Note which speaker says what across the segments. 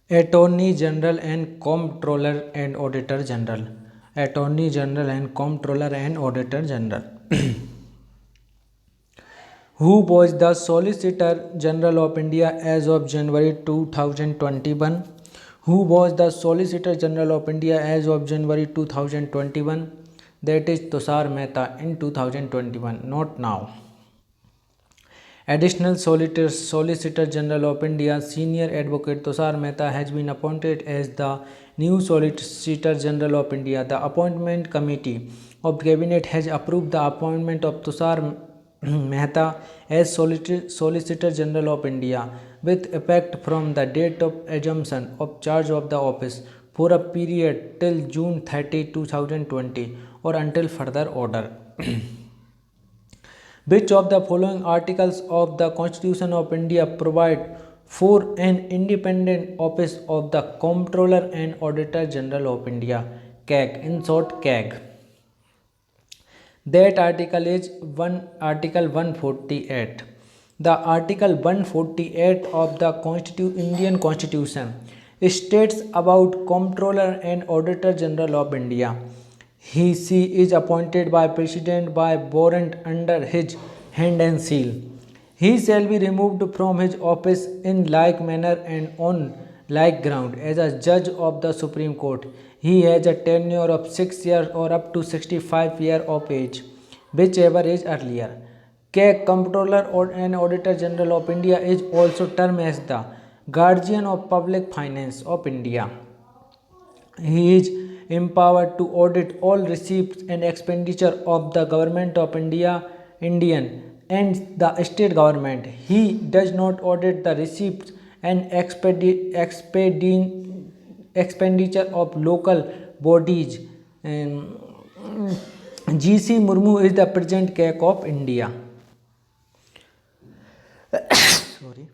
Speaker 1: Attorney General and Comptroller and Auditor General. Attorney General and Comptroller and Auditor General. Who was the Solicitor General of India as of January 2021? Who was the Solicitor General of India as of January 2021? That is Tushar Mehta in 2021, not now. Additional Solicitor General of India, Senior Advocate Tushar Mehta has been appointed as the new Solicitor General of India. The Appointment Committee of Cabinet has approved the appointment of Tushar Mehta as Solicitor General of India with effect from the date of assumption of charge of the office for a period till June 30, 2020 or until further order. Which of the following articles of the Constitution of India provide for an independent office of the Comptroller and Auditor General of India? CAG, in short CAG. That article is Article 148. The Article 148 of the Indian Constitution states about Comptroller and Auditor General of India. She is appointed by President by warrant under his hand and seal. He shall be removed from his office in like manner and on like ground as a judge of the Supreme Court. He has a tenure of 6 years or up to 65 years of age, whichever is earlier. Comptroller and Auditor General of India is also termed as the guardian of public finance of India. He is empowered to audit all receipts and expenditure of the government of Indian and the state government. He does not audit the receipts and expenditure of local bodies. G.C. Murmu is the present CAC of India. Sorry.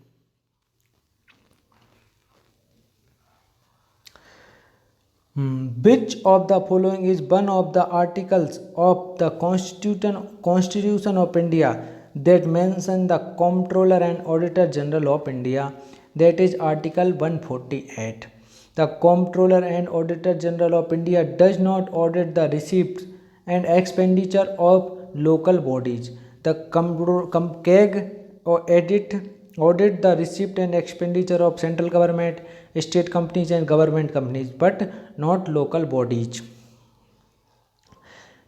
Speaker 1: Which of the following is one of the articles of the Constitution of India that mention the Comptroller and Auditor General of India? That is Article 148. The Comptroller and Auditor General of India does not audit the receipts and expenditure of local bodies. The CAG audit the receipt and expenditure of central government, state companies and government companies, but not local bodies.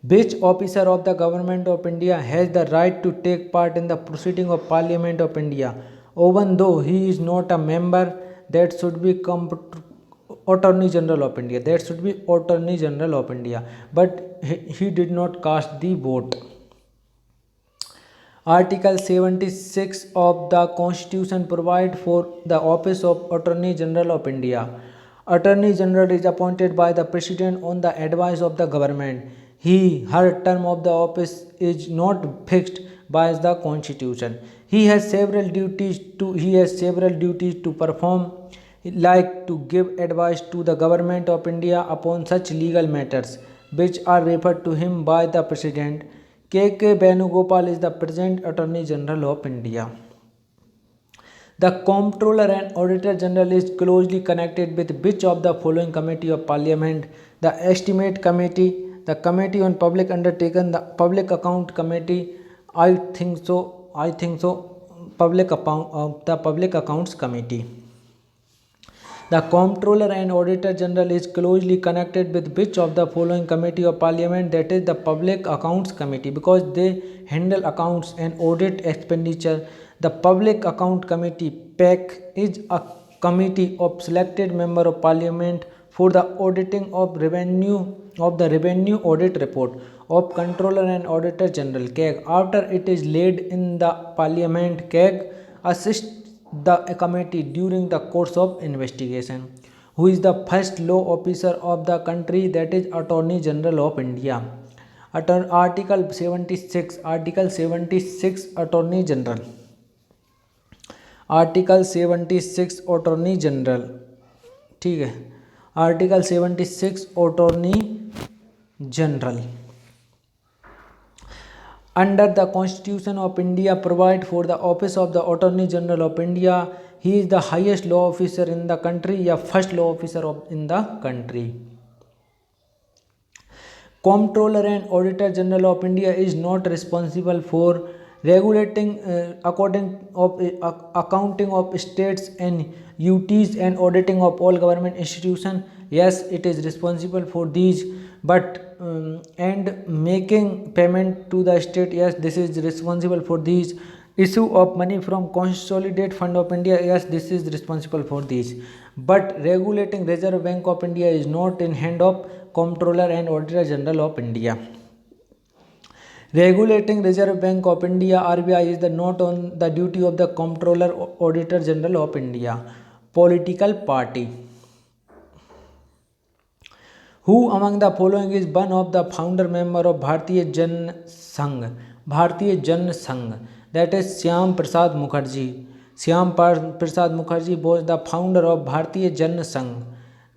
Speaker 1: Which officer of the government of India has the right to take part in the proceeding of Parliament of India, even though he is not a member? That should be Attorney General of India. That should be Attorney General of India. But he did not cast the vote. Article 76 of the Constitution provides for the office of Attorney General of India. Attorney General is appointed by the President on the advice of the government. Her term of the office is not fixed by the Constitution. He has several duties to perform, like to give advice to the government of India upon such legal matters which are referred to him by the President. K. Venugopal is the present Attorney General of India. The Comptroller and Auditor General is closely connected with which of the following committee of Parliament? The Estimate Committee, the Committee on Public Undertaking, the Public Account Committee. I think so. The Public Accounts Committee. The Comptroller and Auditor General is closely connected with which of the following committee of Parliament? That is the Public Accounts Committee, because they handle accounts and audit expenditure. The Public Account Committee (PAC) is a committee of selected member of Parliament for the auditing of the revenue audit report of Comptroller and Auditor General (CAG). After it is laid in the Parliament, CAG assists the committee during the course of investigation. Who is the first law officer of the country? That is Attorney General of India. Article 76 Attorney General. Article 76 Attorney General. ठीक है, Article 76 Attorney General. Under the Constitution of India provide for the office of the Attorney General of India. He is the highest law officer in the country या first law officer in the country. Comptroller and Auditor General of India is not responsible for regulating accounting of states and duties and auditing of all government institutions. Yes, it is responsible for these, but and making payment to the state. Yes, this is responsible for these. Issue of money from Consolidated Fund of India. Yes, this is responsible for these. But regulating Reserve Bank of India is not in hand of Comptroller and Auditor General of India. Regulating Reserve Bank of India (RBI) is not on the duty of the Comptroller Auditor General of India. Political party. Who among the following is one of the founder member of Bharatiya Jan Sangh? Bharatiya Jan Sangh, that is Shyam Prasad Mukherjee. Shyam Prasad Mukherjee was the founder of Bharatiya Jan Sangh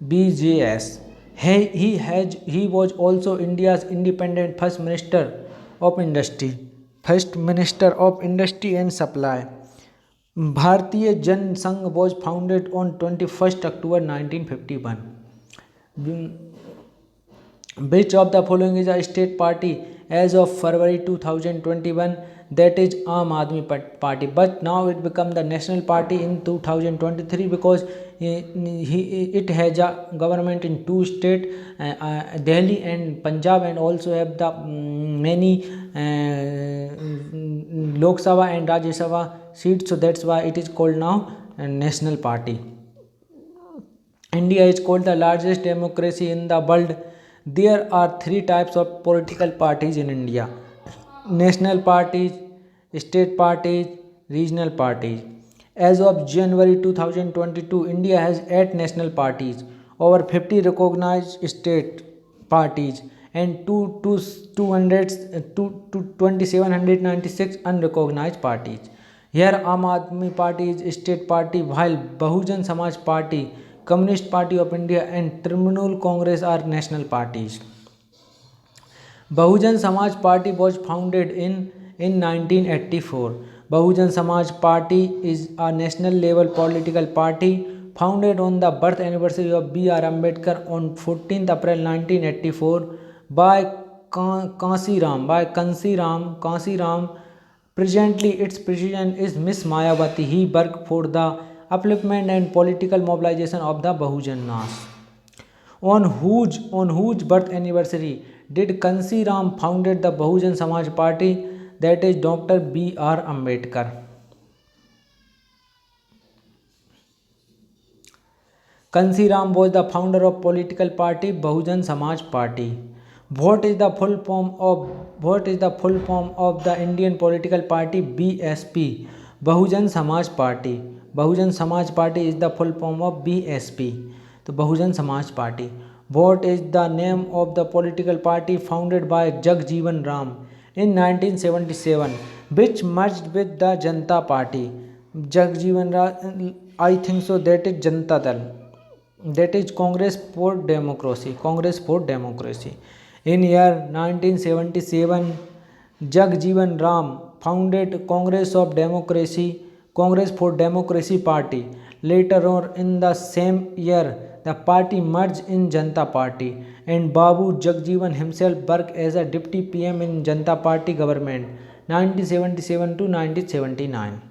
Speaker 1: (BJS). He was also India's independent First Minister of Industry. First Minister of Industry and Supply. Bharatiya Jan Sangh was founded on 21st October 1951. Which of the following is a state party as of February 2021? That is Aam Aadmi Party, but now it become the national party in 2023 because it has a government in two states, Delhi and Punjab, and also have the many Lok Sabha and Rajya Sabha seats, so that's why it is called now a national party. India is called the largest democracy in the world. There are three types of political parties in India: national parties, state parties, regional parties. As of January 2022, India has 8 national parties, over 50 recognized state parties, and 2,796 unrecognized parties. Here Aam Aadmi Party is state party, while Bahujan Samaj Party, Communist Party of India and Trinamool Congress are national parties. Bahujan Samaj Party was founded in 1984. Bahujan Samaj Party is a national level political party founded on the birth anniversary of B.R. Ambedkar on 14th April 1984 by Kansi Ram. Presently, its president is Miss Mayawati. He worked for the upliftment and political mobilization of the Bahujanas. On whose birth anniversary did Kansi Ram founded the Bahujan Samaj Party? That is Dr. B.R. Ambedkar. Kansi Ram was the founder of political party Bahujan Samaj Party. What is the full form of the Indian political party BSP? Bahujan Samaj Party. Bahujan Samaj Party is the full form of BSP. The Bahujan Samaj Party. What is the name of the political party founded by Jagjeevan Ram in 1977, which merged with the Janata Party? Jagjeevan Ram, I think so, that is Janata Dal. That is Congress for Democracy. In year 1977, Jagjeevan Ram founded Congress for Democracy Party. Later on in the same year, the party merged in Janata Party, and Babu Jagjeevan himself worked as a deputy PM in Janata Party government 1977 to 1979.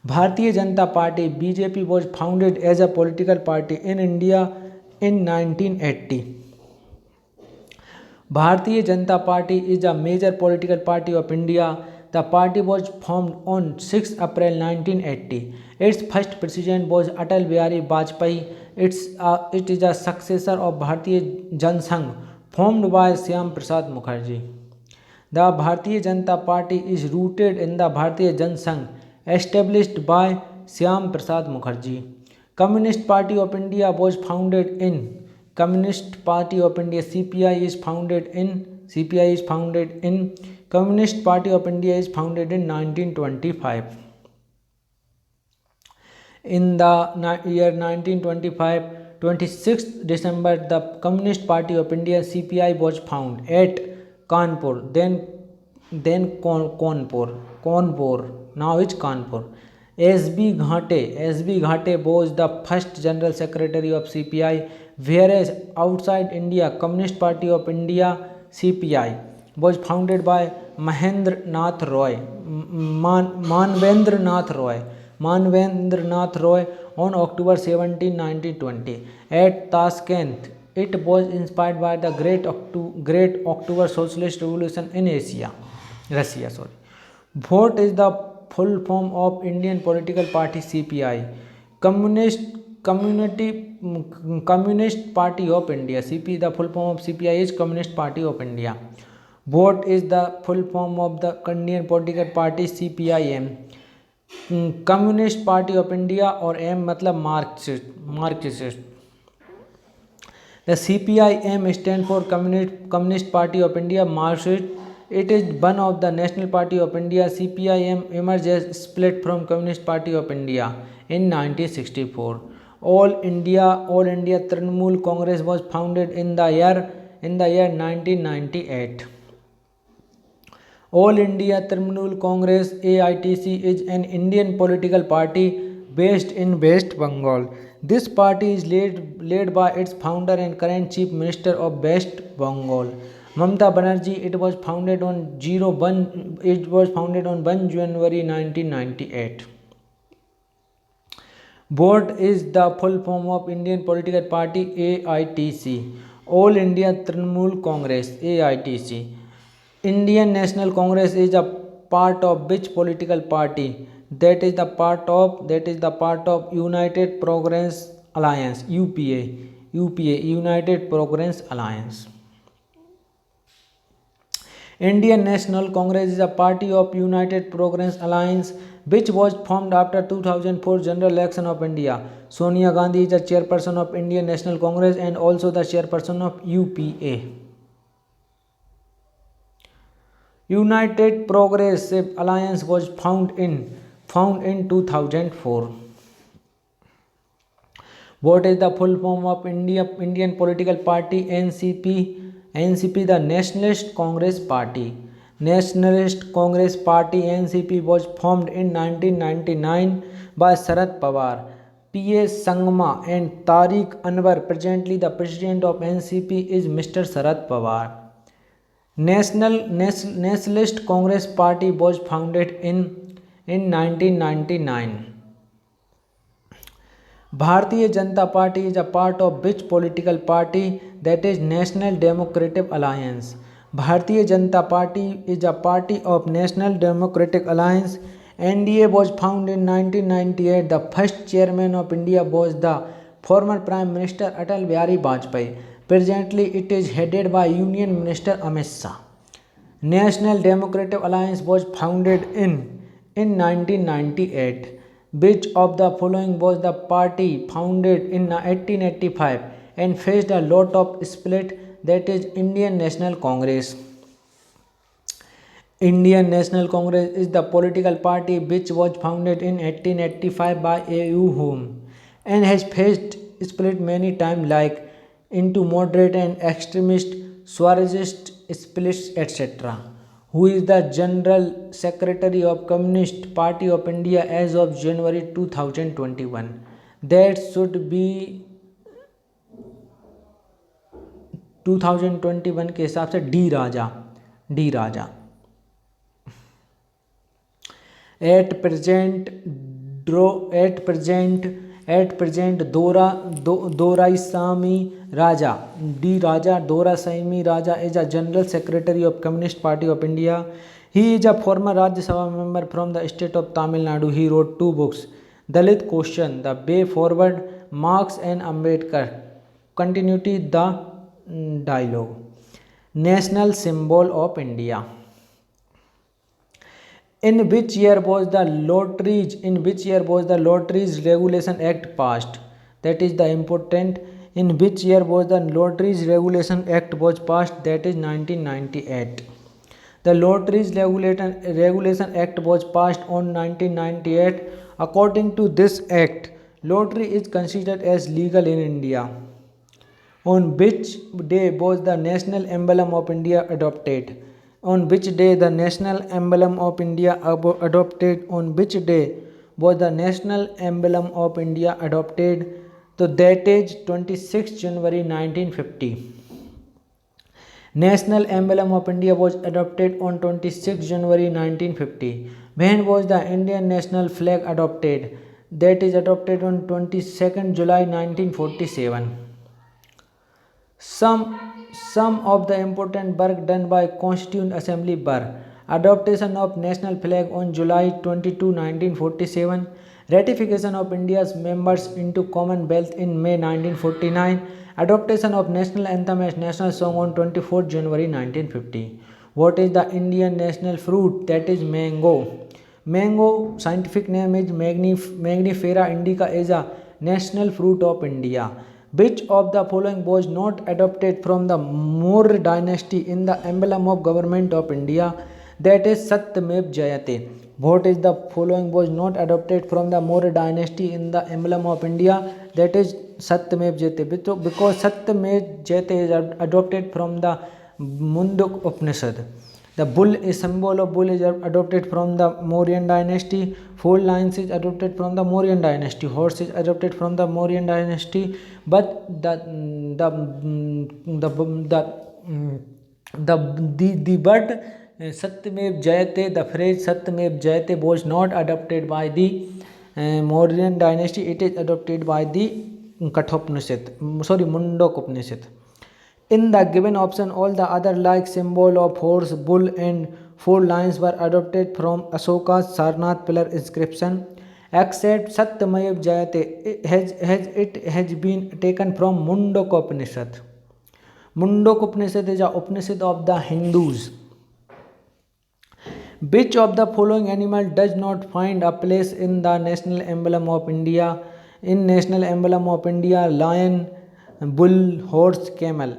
Speaker 1: Bharatiya Janata Party BJP was founded as a political party in India in 1980. Bharatiya Janata Party is a major political party of India. The party was formed on 6 April 1980. Its first president was Atal Bihari Vajpayee. It is a successor of Bharatiya Jan Sangh, formed by Shyam Prasad Mukherjee. The Bharatiya Janata Party is rooted in the Bharatiya Jan Sangh, established by Shyam Prasad Mukherjee. Communist Party of India was founded in Communist Party of India CPI is founded in Communist Party of India is founded in 1925. In the year 1925, 26th December, the Communist Party of India CPI was found at Kanpur, then Kanpur, now it's Kanpur. S.B. Ghate was the first General Secretary of CPI, whereas outside India, Communist Party of India (CPI) was founded by Mahendra Nath Roy, Manvendra Nath Roy on October 17, 1920 at Tashkent. It was inspired by the Great October Socialist Revolution in Russia. Sorry. What is the full form of Indian political party CPI? Communist Communist Party of India. The full form of CPI is Communist Party of India. What is the full form of the Indian political party CPIM? Communist Party of India, और M मतलब Marxist. The CPIM stands for Communist Party of India Marxist. It is one of the National Party of India. CPIM emerged as split from Communist Party of India in 1964. All India Trinamool Congress was founded in the year 1998. All India Trinamool Congress AITC is an Indian political party based in West Bengal. This party is led by its founder and current Chief Minister of West Bengal, Mamata Banerjee. It was founded on 1 January 1998. What is the full form of Indian political party AITC? All India Trinamool Congress AITC. Indian National Congress is a part of which political party? That is the part of United Progress Alliance, UPA, United Progress Alliance. Indian National Congress is a party of United Progress Alliance which was formed after 2004 general election of India. Sonia Gandhi is the chairperson of Indian National Congress and also the chairperson of UPA. United Progressive Alliance was found in 2004. What is the full form of Indian political party NCP? NCP, the Nationalist Congress Party. Nationalist Congress Party NCP was formed in 1999 by Sharad Pawar, P.S. Sangma and Tariq Anwar. Presently the president of NCP is Mr. Sharad Pawar. Nationalist Congress Party was founded in 1999. Bharatiya Janata Party is a part of which political party? That is National Democratic Alliance. Bharatiya Janata Party is a party of National Democratic Alliance. NDA was founded in 1998. The first chairman of India was the former Prime Minister Atal Bihari Vajpayee. Presently it is headed by Union Minister Amit Shah. National Democratic Alliance was founded in 1998. Which of the following was the party founded in 1885 and faced a lot of split? That is Indian National Congress. Indian National Congress is the political party which was founded in 1885 by A.U. Home and has faced split many times, like into moderate and extremist, Swarajist splits, etc. Who is the General Secretary of Communist Party of India as of January 2021? That should be 2021 के हिसाब से D Raja. At present Doraisamy Raja, D. Raja Doraisamy Raja is a General Secretary of Communist Party of India. He is a former Rajya Sabha member from the state of Tamil Nadu. He wrote 2 books, Dalit Question, The Way Forward, Marx and Ambedkar, Continuity, The Dialogue. National Symbol of India. In which year was the Lotteries Regulation Act passed? That is the important. In which year was the Lotteries Regulation Act was passed? That is 1998. The Lotteries Regulation Act was passed on 1998. According to this act, lottery is considered as legal in India. On which day was the national emblem of India adopted? On which day the national emblem of India adopted? On which day was the national emblem of India adopted? So that is 26 January 1950. National emblem of India was adopted on 26 January 1950. When was the Indian national flag adopted? That is adopted on 22nd July 1947. Some of the important work done by Constituent Assembly were: adoption of national flag on July 22, 1947, ratification of India's members into Commonwealth in May 1949, adoption of national anthem as national song on 24 January 1950. What is the Indian national fruit? That is mango. Mango scientific name is Mangifera indica, is a national fruit of India. Which of the following was not adopted from the Maurya dynasty in the emblem of government of India? That is Satyamev Jayate. What is the following was not adopted from the Maurya dynasty in the emblem of India? That is Satyamev Jayate. Because Satyamev Jayate is adopted from the Munduk Upanishad. The bull is symbol of bull is adopted from the Mauryan dynasty. 4 lines is adopted from the Mauryan dynasty. Horse is adopted from the Mauryan dynasty. But the word Satyamev Jayate, the phrase Satyamev Jayate was not adopted by the Mauryan dynasty. It is adopted by the Mundok Upanishad. In the given option, all the other like symbol of horse, bull and 4 lines were adopted from Ashoka's Sarnath pillar inscription, except Satyamev Jayate. It has been taken from Mundok Upanishad. Mundok Upanishad is a Upanishad of the Hindus. Which of the following animal does not find a place in the national emblem of India? In national emblem of India, lion, bull, horse, camel.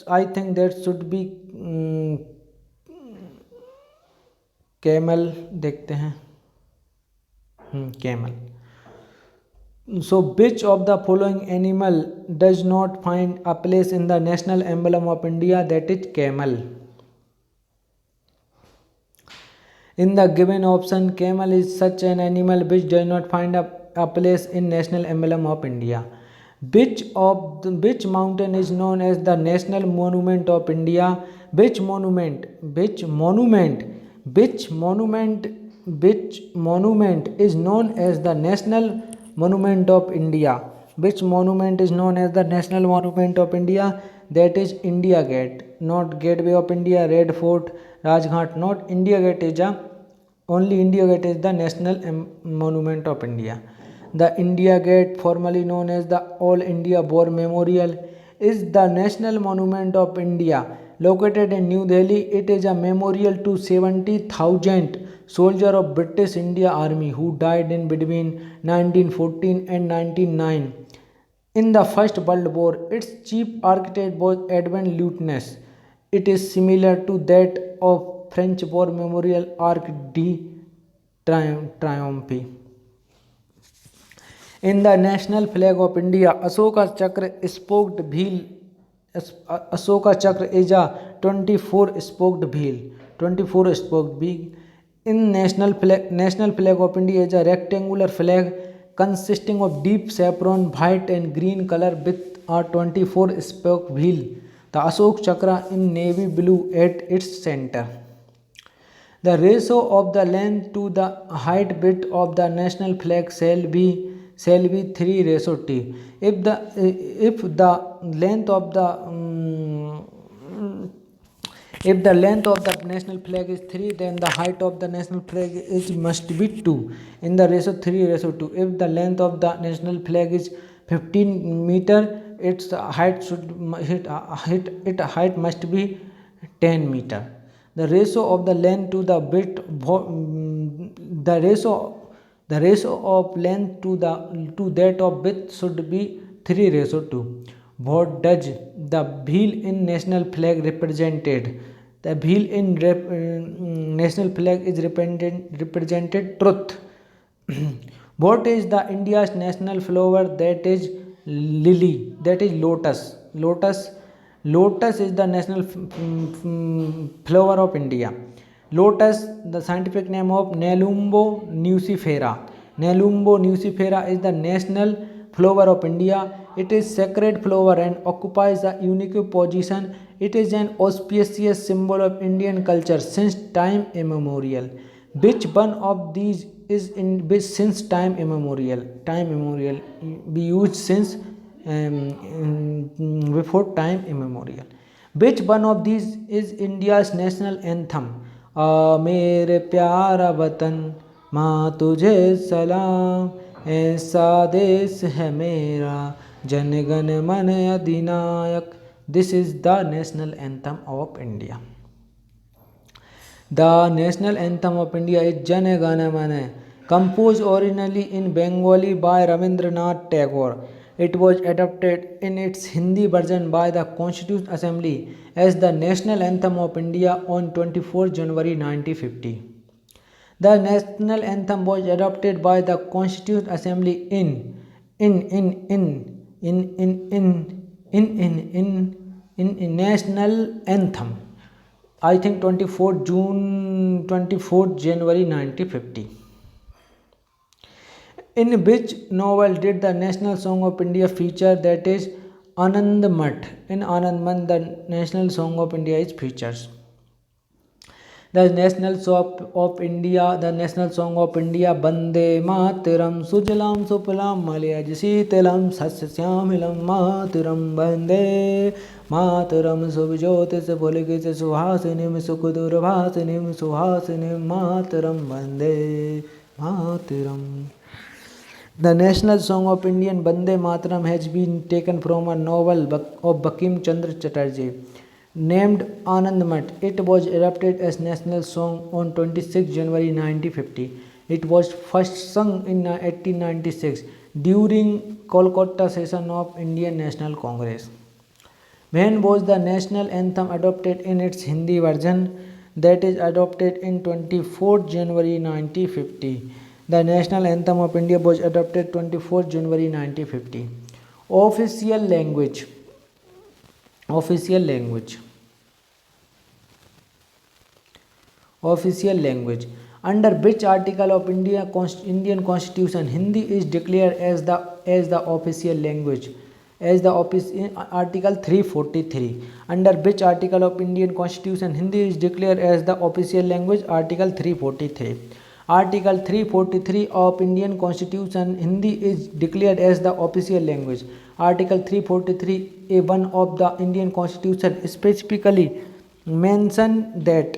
Speaker 1: I think that should be camel. देखते हैं camel. So which of the following animal does not find a place in the national emblem of India? That is camel. In the given option, camel is such an animal which does not find a place in national emblem of India. Which mountain is known as the national monument of India? Which monument is known as the national monument of India? Which monument is known as the national monument of India? That is India Gate, not Gateway of India, Red Fort, Rajghat. Not India Gate is only India Gate is the national monument of India. The India Gate, formerly known as the All India War Memorial, is the national monument of India. Located in New Delhi, it is a memorial to 70,000 soldiers of British India Army who died in between 1914 and 1909 in the First World War. Its chief architect was Edwin Lutyens. It is similar to that of French War Memorial Arc de Triomphe. In the national flag of India, Ashoka Chakra spoked wheel. Ashoka Chakra is a 24-spoked wheel. 24-spoked wheel. In national flag of India is a rectangular flag consisting of deep saffron, white and green color with a 24-spoke wheel. The Ashok Chakra in navy blue at its center. The ratio of the length to the height width of the national flag shall be 3:2. If the length of the national flag is 3, then the height of the national flag must be 2 in the ratio 3:2. If the length of the national flag is 15 meter, its height must be 10 meter. The ratio of the length to the width, the ratio of length to that of width should be 3:2. What does the wheel in national flag represented? The wheel in national flag is represented truth. What is the India's national flower? That is lily. That is lotus. Lotus is the national flower of India. Lotus, the scientific name of Nelumbo nucifera. Nelumbo nucifera is the national flower of India. It is sacred flower and occupies a unique position. It is an auspicious symbol of Indian culture since time immemorial. Which one of these is in which since time immemorial? Time immemorial be used since before time immemorial. Which one of these is India's national anthem? मेरे प्यारा वतन माँ तुझे सलाम, ऐसा देश है मेरा जन गण मन अधिनायक. This is the national anthem of India. The national anthem of India is Jana Gana Mana, composed originally in Bengali by Rabindranath Tagore. It was adopted in its Hindi version by the Constituent Assembly as the national anthem of India on 24 January 1950. The national anthem was adopted by the Constituent Assembly in national anthem. I think 24 January 1950. In which novel did the national song of India feature, that is Anand Math? In Anand Math the national song of India is features. The national song of India, Bande Mataram Sujalam Supalam Malayaj Sitalam Sasyamilam Mataram Bande Mataram Subjotis Poligis Suhasinim Sukudurvasinim Suhasinim Mataram Bande Mataram. The national song of Indian Bande Mataram has been taken from a novel of Bankim Chandra Chatterjee named Anand Math. It was adopted as national song on 26 January 1950. It was first sung in 1896 during Kolkata session of Indian National Congress. When was the national anthem adopted in its Hindi version? That is adopted in 24 January 1950. The national anthem of India was adopted 24 January 1950. Official language. Official language. Official language. Under which article of Indian Constitution Hindi is declared as the official language? Article 343. Under which article of Indian Constitution Hindi is declared as the official language? Article 343. Article 343 of Indian Constitution Hindi is declared as the official language. Article 343(a)(1) of the Indian Constitution specifically mention that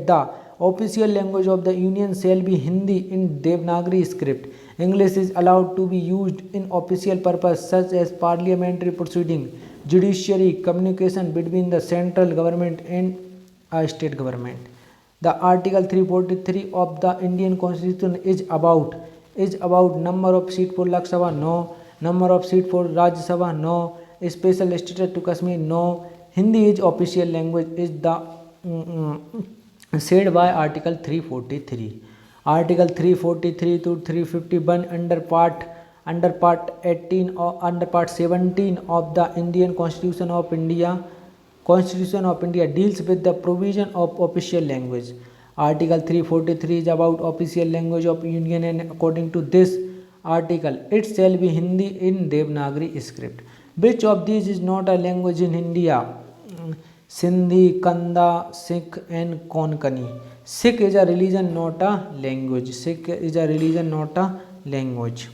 Speaker 1: the official language of the Union shall be Hindi in Devanagari script. English is allowed to be used in official purpose such as parliamentary proceeding, judiciary, communication between the central government and a state government. The Article 343 of the Indian Constitution is about number of seats for Lok Sabha, no. Number of seats for Rajya Sabha, no. Special status to Kashmir, no. Hindi is official language is the said by Article 343. Article 343 to 351 under Part 18 or under Part 17 of the Indian Constitution of India deals with the provision of official language. Article 343 is about official language of Union, and according to this article, it shall be Hindi in Devanagari script. Which of these is not a language in India? Sindhi, Kanda, Sikh and Konkani. Sikh is a religion, not a language. Sikh is a religion, not a language.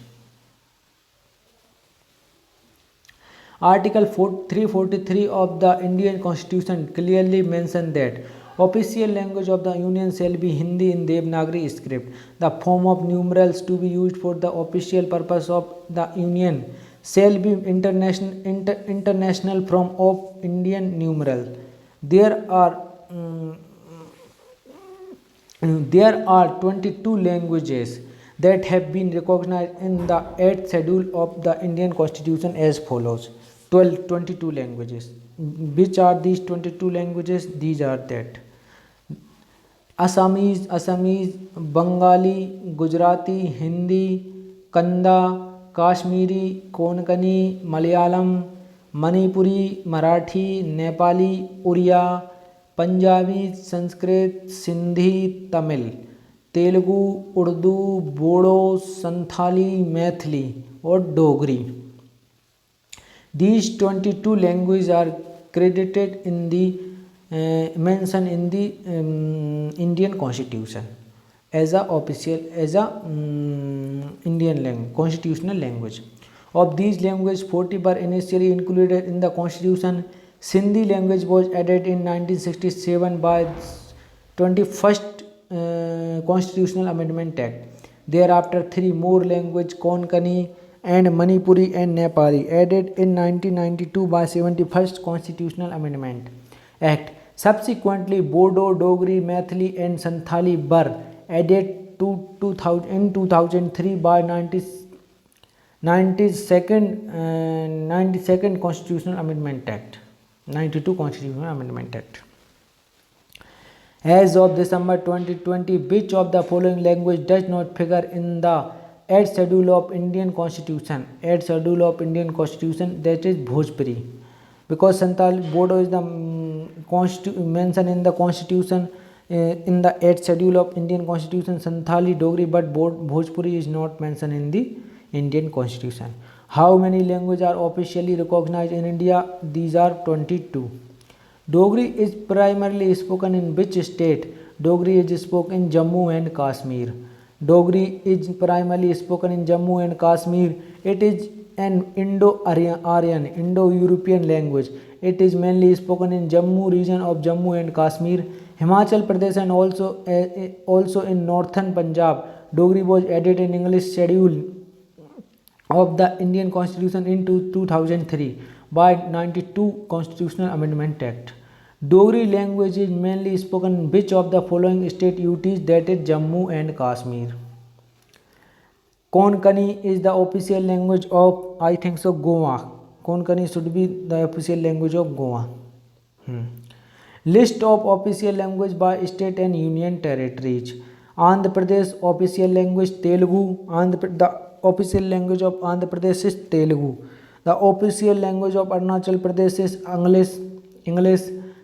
Speaker 1: Article 343 of the Indian Constitution clearly mentions that official language of the Union shall be Hindi in Devanagari script. The form of numerals to be used for the official purpose of the Union shall be international form of Indian numeral. There are 22 languages that have been recognized in the 8th schedule of the Indian Constitution as follows. 22 languages. Which are these 22 languages? These are that Assamese, Bengali, Gujarati, Hindi, Kanda, Kashmiri, Konkani, Malayalam, Manipuri, Marathi, Nepali, Oriya, Punjabi, Sanskrit, Sindhi, Tamil. Telugu, Urdu, Bodo, Santhali, Maithili और Dogri. These 22 languages are credited in the mentioned in the Indian Constitution as a official Indian language, constitutional language. Of these languages, 40 were initially included in the Constitution. Sindhi language was added in 1967 by 21st Constitutional Amendment Act. Thereafter, three more languages, Konkani and Manipuri and Nepali, added in 1992 by 71st Constitutional Amendment Act. Subsequently, Bodo, Dogri, Maithili and Santhali were added to 2003 by 92nd Constitutional Amendment Act. 92 Constitutional Amendment Act. As of December 2020, which of the following language does not figure in the 8th Schedule of Indian Constitution? 8th Schedule of Indian Constitution, that is Bhojpuri. Because Santhali Bodo is the mentioned in the Constitution in the 8th Schedule of Indian Constitution, Santhali, Dogri, but Bhojpuri is not mentioned in the Indian Constitution. How many languages are officially recognized in India? These are 22. Dogri is primarily spoken in which state? Dogri is spoken in Jammu and Kashmir. Dogri is primarily spoken in Jammu and Kashmir. It is an Indo-Aryan, Indo-European language. It is mainly spoken in Jammu region of Jammu and Kashmir, Himachal Pradesh and also in northern Punjab. Dogri was added in English schedule of the Indian Constitution in 2003 by 92 Constitutional Amendment Act. Dogri language is mainly spoken in which of the following state UTs? That is Jammu and Kashmir. Konkani is the official language of, I think so, Goa. Konkani should be the official language of Goa. List of official language by state and union territories. Andhra Pradesh official language Telugu. The official language of Andhra Pradesh is Telugu. The official language of Arunachal Pradesh is English.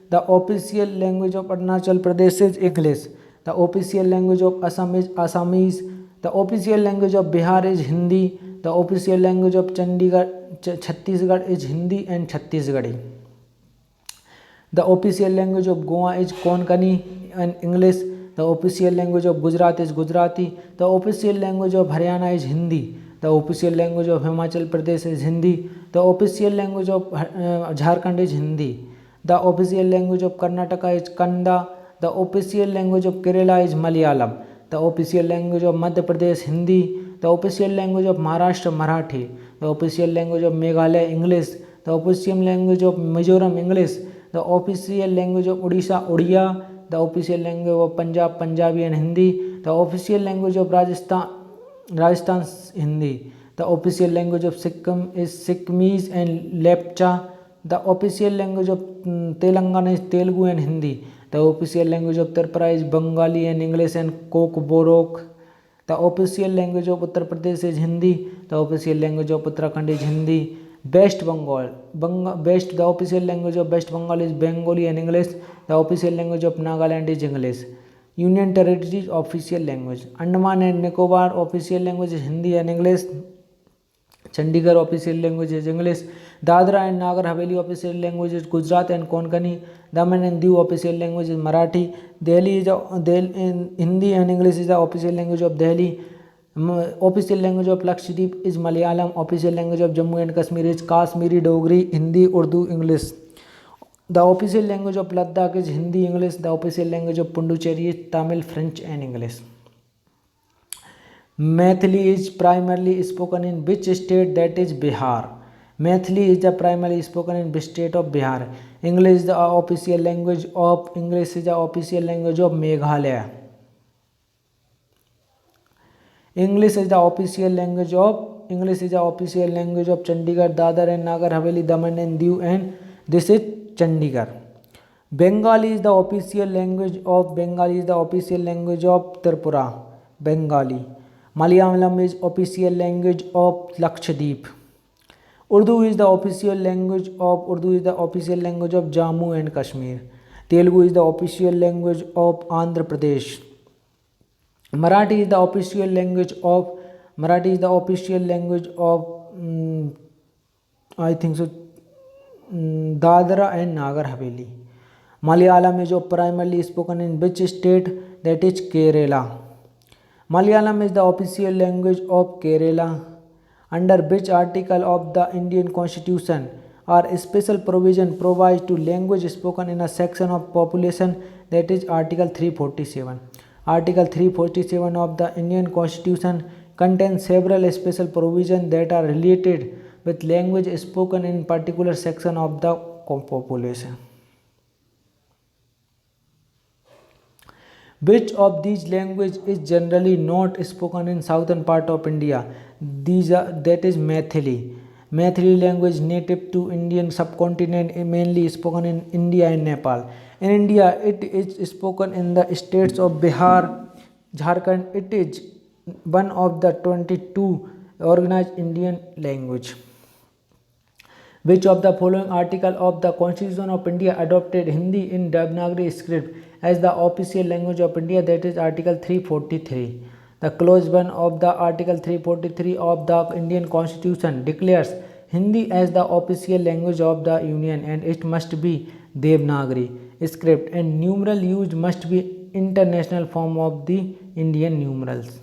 Speaker 1: The official language of Arunachal Pradesh is English. The official language of Assam is Assamese. The official language of Bihar is Hindi. The official language of Chhattisgarh is Hindi and Chhattisgarhi. The official language of Goa is Konkani and English. The official language of Gujarat is Gujarati. The official language of Haryana is Hindi. The official language of Himachal Pradesh is Hindi. The official language of Jharkhand is Hindi. The official language of Karnataka is Kannada. The official language of Kerala is Malayalam. The official language of Madhya Pradesh Hindi. The official language of Maharashtra Marathi. The official language of Meghalaya English. The official language of Mizoram English. The official language of Odisha Odia. The official language of Punjab Punjabi and Hindi. The official language of Rajasthan Hindi. The official language of Sikkim is Sikkimese and Lepcha. The official language of Telangana is Telugu and Hindi. The official language of Tripura is Bengali and English and Kokborok. The official language of Uttar Pradesh is Hindi. The official language of Uttarakhand is Hindi. West Bengal. The official language of West Bengal is Bengali and English. The official language of Nagaland is English. Union Territories official language. Andaman and Nicobar official language is Hindi and English. Chandigarh official language is English. Dadra and Nagar Haveli official language is Gujarati and Konkani. Daman and Diu official language is Marathi. Delhi is Hindi and English is the official language of Delhi. Official language of Lakshadweep is Malayalam. Official language of Jammu and Kashmir is Kashmiri, Dogri, Hindi, Urdu, English. The official language of Ladakh is Hindi, English. The official language of Pondicherry is Tamil, French and English. Maithili is primarily spoken in which state? That is Bihar. Maithili is the primarily spoken in the state of Bihar. English is the official language of Meghalaya. English is the official language of Chandigarh, Dadar and Nagar Haveli, Daman and Diu, and this is Chandigarh. Bengali is the official language of Tripura, Bengali. Malayalam is official language of Lakshadweep. Urdu is the official language of Jammu and Kashmir. Telugu is the official language of Andhra Pradesh. Marathi is the official language of Marathi is the official language of I think so Dadra and Nagar Haveli. Malayalam is primarily spoken in which state? That is Kerala. Malayalam is the official language of Kerala. Under which article of the Indian Constitution or special provision provides to language spoken in a section of population? That is Article 347. Article 347 of the Indian Constitution contains several special provisions that are related with language spoken in particular section of the population. Which of these languages is generally not spoken in southern part of India? That is Maithili. Maithili language native to Indian subcontinent is mainly spoken in India and Nepal. In India, it is spoken in the states of Bihar, Jharkhand. It is one of the 22 organized Indian language. Which of the following article of the Constitution of India adopted Hindi in Devanagari script as the official language of India? That is Article 343. The clause 1 of the Article 343 of the Indian Constitution declares Hindi as the official language of the Union and it must be Devanagari script and numeral used must be international form of the Indian numerals.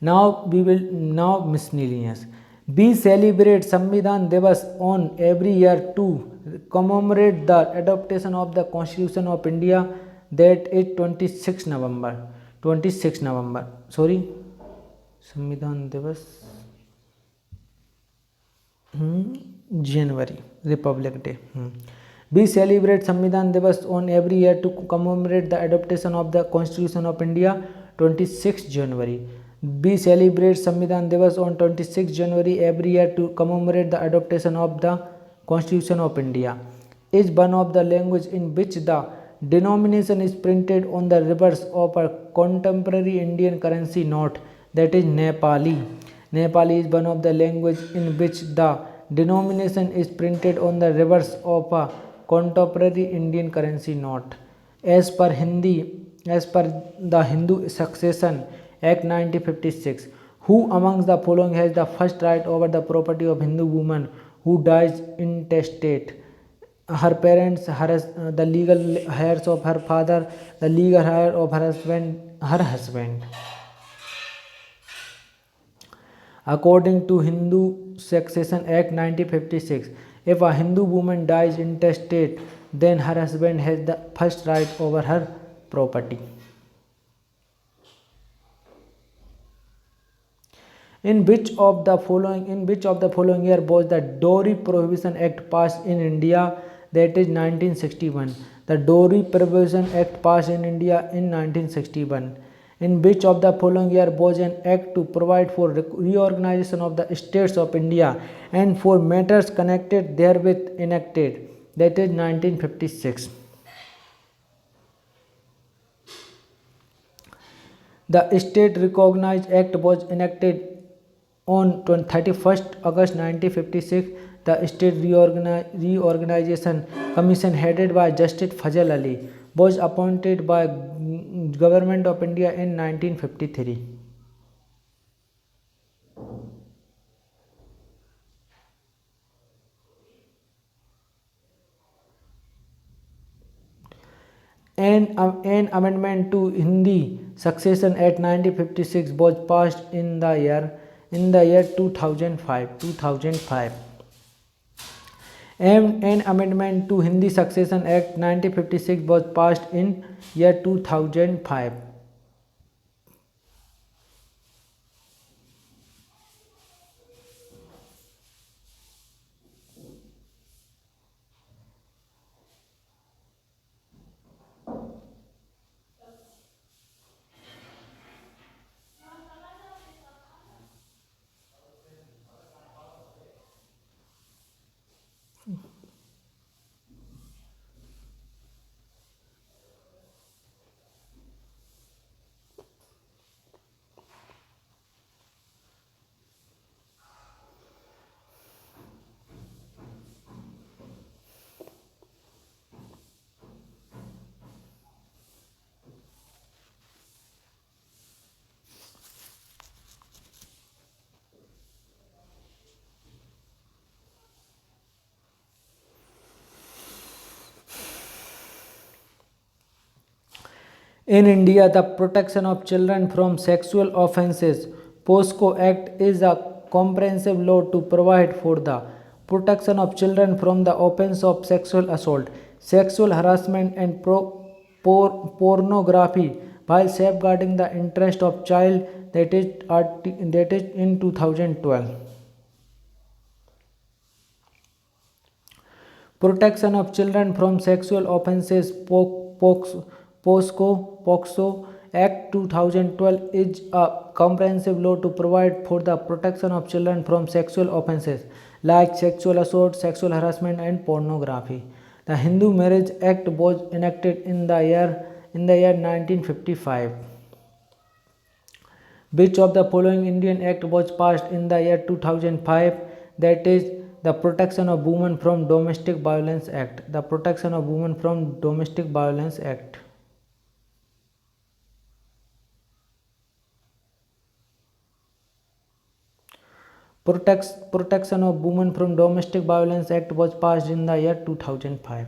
Speaker 1: Now miscellaneous. We celebrate Samvidhan Divas on every year to commemorate the adoption of the Constitution of India. That is 26 November. 26 November. Sorry. Samvidhan Divas. January. Republic Day. We celebrate Samvidhan Divas on every year to commemorate the adoption of the Constitution of India. 26 January. We celebrate Samvidhan Divas on 26 January every year to commemorate the adoption of the Constitution of India. Is one of the language in which the denomination is printed on the reverse of a contemporary Indian currency note. That is Nepali. Nepali is one of the language in which the denomination is printed on the reverse of a contemporary Indian currency note. As per the Hindu Succession Act 1956, who amongst the following has the first right over the property of Hindu woman who dies intestate? Her parents, the legal heirs of her father, the legal heir of her husband. According to Hindu Succession Act 1956, if a Hindu woman dies intestate, then her husband has the first right over her property. In which of the following year was the Dowry Prohibition Act passed in India? That is 1961. The Dowry Prohibition Act passed in India in 1961. In which of the following year was an act to provide for reorganization of the states of India and for matters connected therewith enacted? That is 1956. The State Recognized Act was enacted on 31st August 1956. The State Reorganization Commission headed by Justice Fazal Ali was appointed by Government of India in 1953. An amendment to Hindi Succession Act 1956 was passed in the year 2005. An amendment to Hindi Succession Act 1956 was passed in year 2005. In India, the Protection of Children from Sexual Offences (POSCO) Act is a comprehensive law to provide for the protection of children from the offense of sexual assault, sexual harassment, and pornography, while safeguarding the interest of child. That is in 2012. Protection of Children from Sexual Offences POXO Act 2012 is a comprehensive law to provide for the protection of children from sexual offences like sexual assault, sexual harassment, and pornography. The Hindu Marriage Act was enacted in the year 1955. Which of the following Indian Act was passed in the year 2005? That is the Protection of Women from Domestic Violence Act. The Protection of Women from Domestic Violence Act. Protection of Women from Domestic Violence Act was passed in the year 2005.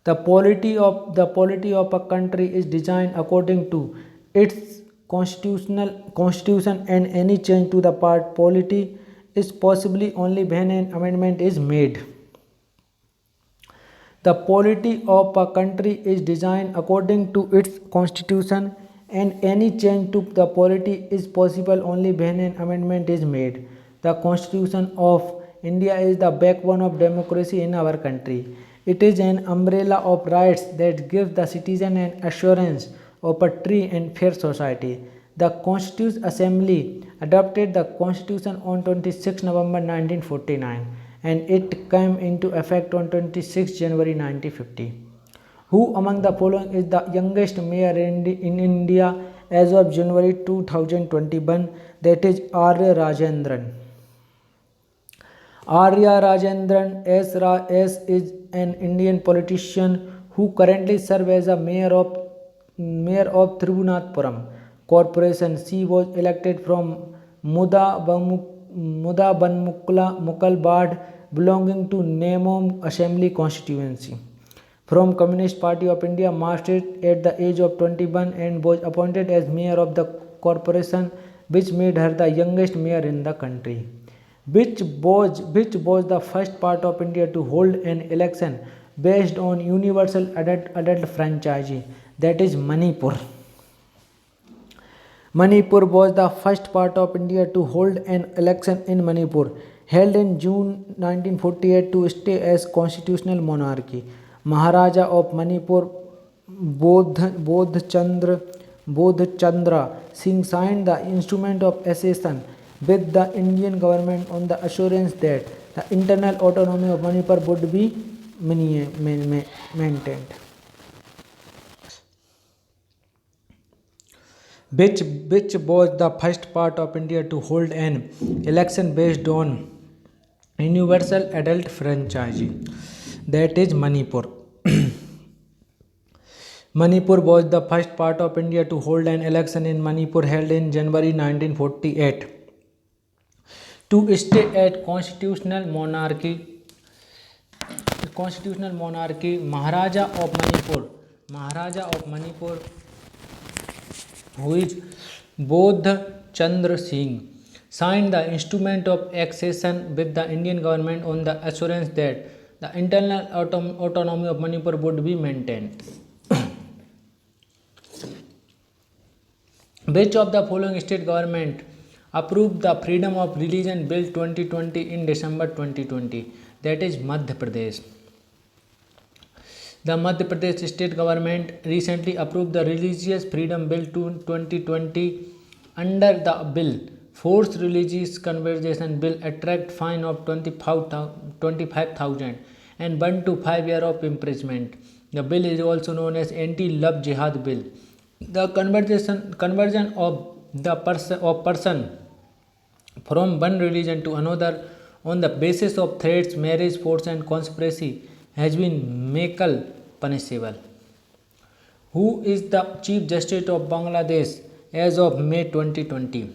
Speaker 1: The polity of a country is designed according to its constitution, and any change to the polity is possible only when an amendment is made. The polity of a country is designed according to its constitution, and any change to the polity is possible only when an amendment is made. The Constitution of India is the backbone of democracy in our country. It is an umbrella of rights that gives the citizen an assurance of a free and fair society. The Constituent Assembly adopted the Constitution on 26 November 1949, and it came into effect on 26 January 1950. Who among the following is the youngest mayor in India as of January 2021? That is Arya Rajendran. Arya Rajendran S. is an Indian politician who currently serves as a mayor of Tribhuvananthapuram Corporation. She was elected from Mudabanmukal Ward belonging to Nemom Assembly constituency. From Communist Party of India, married at the age of 21 and was appointed as mayor of the corporation, which made her the youngest mayor in the country. Which was the first part of India to hold an election based on universal adult franchise? That is Manipur. Manipur was the first part of India to hold an election in Manipur, held in June 1948 to stay as constitutional monarchy. Maharaja of Manipur Bodhchandra Singh signed the instrument of accession with the Indian government on the assurance that the internal autonomy of Manipur would be maintained. Which was the first part of India to hold an election based on universal adult franchise? That is Manipur. Manipur was the first part of India to hold an election in Manipur, held in January 1948 to stay at constitutional monarchy. Maharaja of Manipur, who is Bodhchandra Singh, signed the instrument of accession with the Indian government on the assurance that the internal autonomy of Manipur would be maintained. Which of the following state government approved the Freedom of Religion Bill 2020 in December 2020? That is Madhya Pradesh. The Madhya Pradesh state government recently approved the Religious Freedom Bill 2020. Under the bill, forced religious conversion will attract fine of 25,000 and 1 to 5 years of imprisonment. The bill is also known as Anti-Love Jihad Bill. The conversion of the person from one religion to another on the basis of threats, marriage, force, and conspiracy has been made punishable. Who is the Chief Justice of Bangladesh as of May 2020?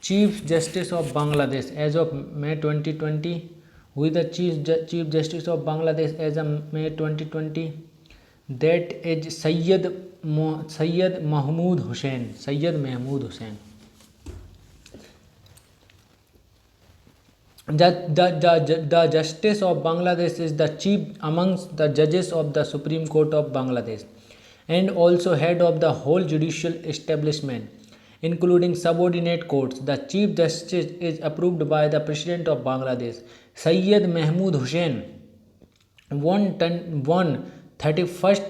Speaker 1: Chief Justice of Bangladesh as of May 2020 Who is the Chief Justice of Bangladesh as of May 2020? That is Sayyid Mahmood Hussain. Sayyid Mahmood Hussain. The Justice of Bangladesh is the chief amongst the judges of the Supreme Court of Bangladesh and also head of the whole judicial establishment, including subordinate courts. The Chief Justice is approved by the President of Bangladesh. Sayyid Mahmood Hussain won 31st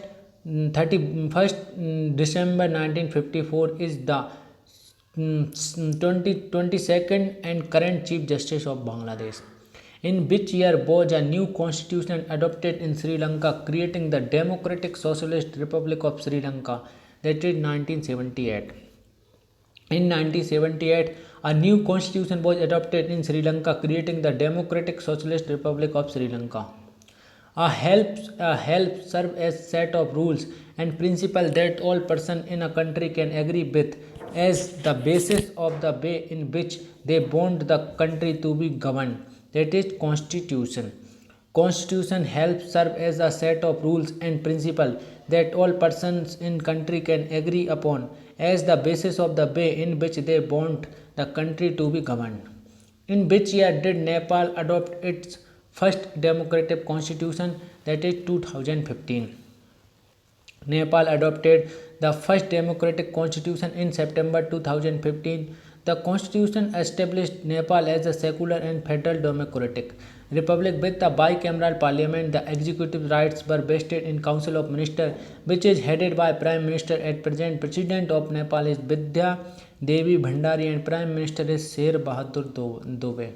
Speaker 1: December 1954 is the 22nd and current Chief Justice of Bangladesh. In which year was a new constitution adopted in Sri Lanka, creating the Democratic Socialist Republic of Sri Lanka? That is 1978. In 1978, a new constitution was adopted in Sri Lanka, creating the Democratic Socialist Republic of Sri Lanka. A help serve as set of rules and principles that all persons in a country can agree with as the basis of the way in which they want the country to be governed. That is Constitution. Constitution helps serve as a set of rules and principles that all persons in country can agree upon as the basis of the way in which they want the country to be governed. In which year did Nepal adopt its first democratic constitution? That is 2015. Nepal adopted the first democratic constitution in September 2015. The constitution established Nepal as a secular and federal democratic republic with a bicameral parliament. The executive rights were vested in Council of Ministers, which is headed by Prime Minister. At present, President of Nepal is Vidya Devi Bhandari and Prime Minister is Sher Bahadur Dube.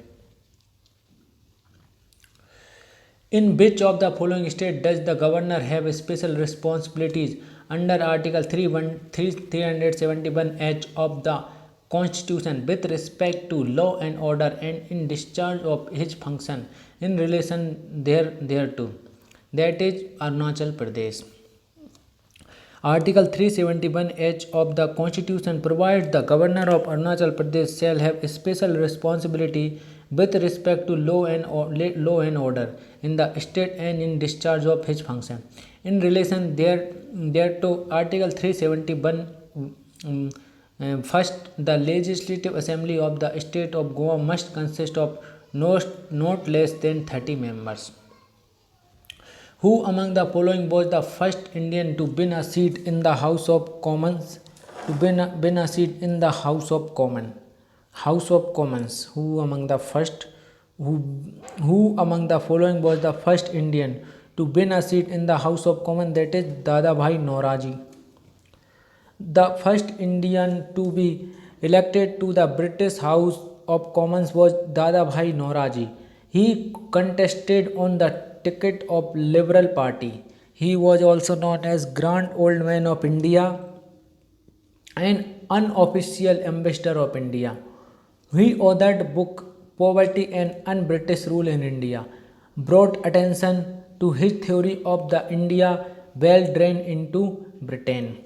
Speaker 1: In which of the following state does the governor have special responsibilities under Article 371H of the Constitution with respect to law and order and in discharge of his function in relation thereto? That is Arunachal Pradesh. Article 371H of the Constitution provides the governor of Arunachal Pradesh shall have special responsibility with respect to law and order in the state and in discharge of his function. In relation thereto, Article 371 first, the Legislative Assembly of the State of Goa must consist of not less than 30 members. Who among the following was the first Indian to win a seat in the House of Commons? Who among the first? Who among the following was the first Indian to win a seat in the House of Commons? That is Dadabhai Naoroji. The first Indian to be elected to the British House of Commons was Dadabhai Naoroji. He contested on the ticket of Liberal Party. He was also known as Grand Old Man of India and unofficial ambassador of India. He authored book Poverty and Un-British Rule in India, brought attention to his theory of the India well drained into Britain.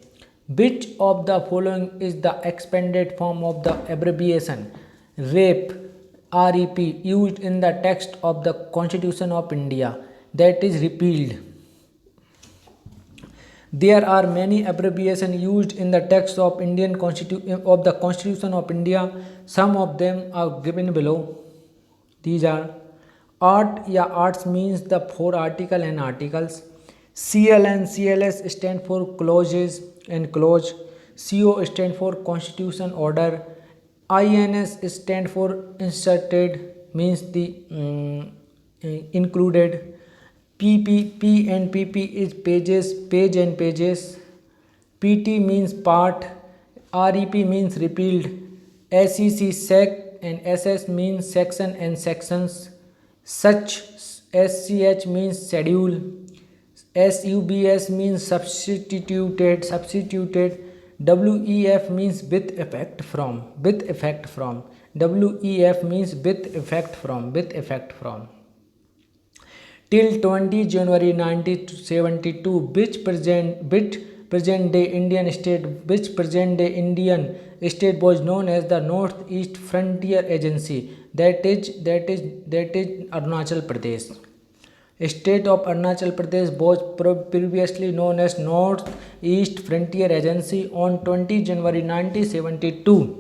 Speaker 1: Which of the following is the expanded form of the abbreviation REP used in the text of the Constitution of India? That is repealed. There are many abbreviations used in the text of the Constitution of India. Some of them are given below. These are arts means the 4 article and articles. CL and CLS stand for clauses and clause. CO stand for constitution order. INS stand for inserted means the included. P and PP is page and pages. PT means part. REP means repealed. SEC sec and SS means section and sections. SCH means schedule. SUBS means substituted. WEF means with effect from. WEF means with effect from. Till 20 January 1972, which present day Indian state was known as the Northeast Frontier Agency, that is Arunachal Pradesh. State of Arunachal Pradesh was previously known as North East Frontier Agency. On 20 January 1972,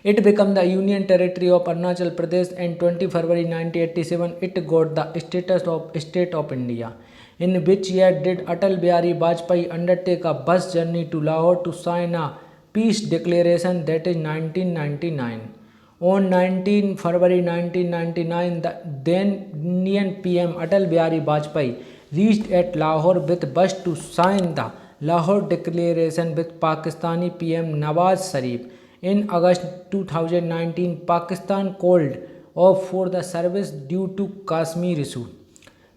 Speaker 1: it became the Union Territory of Arunachal Pradesh, and 20 February 1987 it got the status of State of India. In which year did Atal Bihari Vajpayee undertake a bus journey to Lahore to sign a peace declaration? That is 1999. On 19 February 1999, the then Indian PM Atal Bihari Vajpayee reached at Lahore with bus to sign the Lahore Declaration with Pakistani PM Nawaz Sharif. In August 2019, Pakistan called off for the service due to Kashmir issue.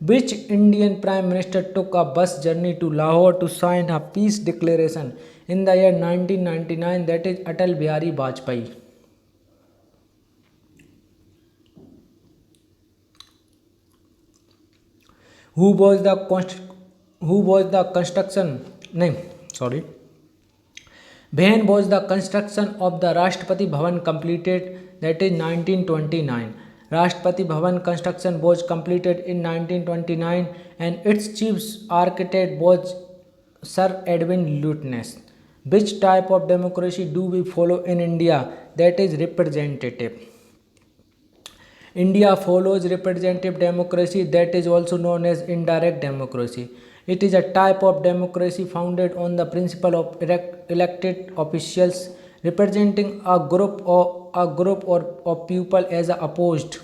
Speaker 1: Which Indian Prime Minister took a bus journey to Lahore to sign a peace declaration in the year 1999? That is Atal Bihari Vajpayee. Who was the construction? No, sorry. When was the construction of the Rashtrapati Bhavan completed? That is 1929. Rashtrapati Bhavan construction was completed in 1929, and its chief architect was Sir Edwin Lutyens. Which type of democracy do we follow in India? That is representative. India follows representative democracy, that is also known as indirect democracy. It is a type of democracy founded on the principle of elected officials representing a group of people as opposed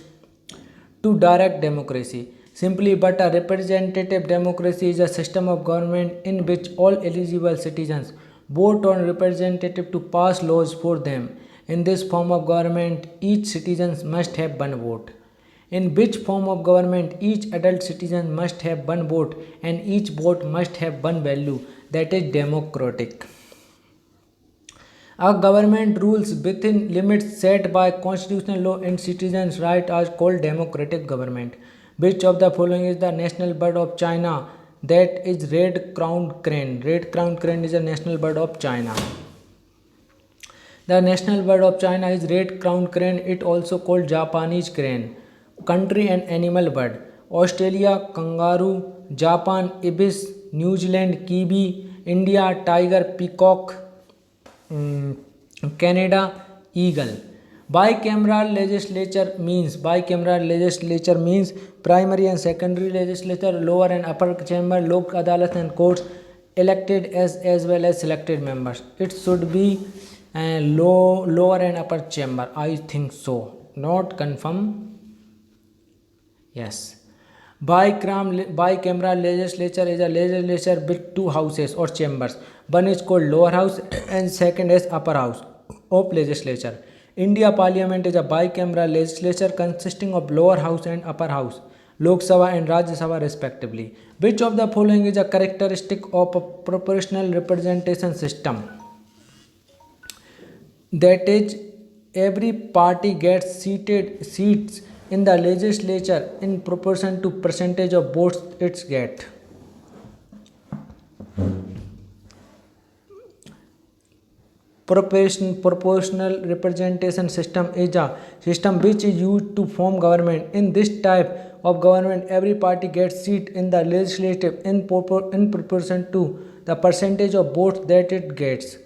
Speaker 1: to direct democracy. Simply, but a representative democracy is a system of government in which all eligible citizens vote on representative to pass laws for them. In this form of government, each citizen must have one vote. In which form of government, each adult citizen must have one vote, and each vote must have one value, that is democratic. A government rules within limits set by constitutional law and citizens' rights are called democratic government. Which of the following is the national bird of China? That is red-crowned crane. Red-crowned crane is a national bird of China. The national bird of China is red-crowned crane. It also called Japanese crane. Country and animal bird: Australia kangaroo, Japan ibis, New Zealand kiwi, India tiger, peacock, Canada eagle. Bicameral legislature means primary and secondary legislature, lower and upper chamber, Lok Adalat and courts, elected as well as selected members. It should be lower and upper chamber, I think so, not confirm. Yes. Bicameral legislature is a legislature with two houses or chambers. One is called lower house and second is upper house of legislature. India Parliament is a bicameral legislature consisting of lower house and upper house, Lok Sabha and Rajya Sabha respectively. Which of the following is a characteristic of a proportional representation system? That is, every party gets seats in the legislature in proportion to percentage of votes it gets. Proportional representation system is a system which is used to form government. In this type of government, every party gets seat in the legislature in proportion to the percentage of votes that it gets.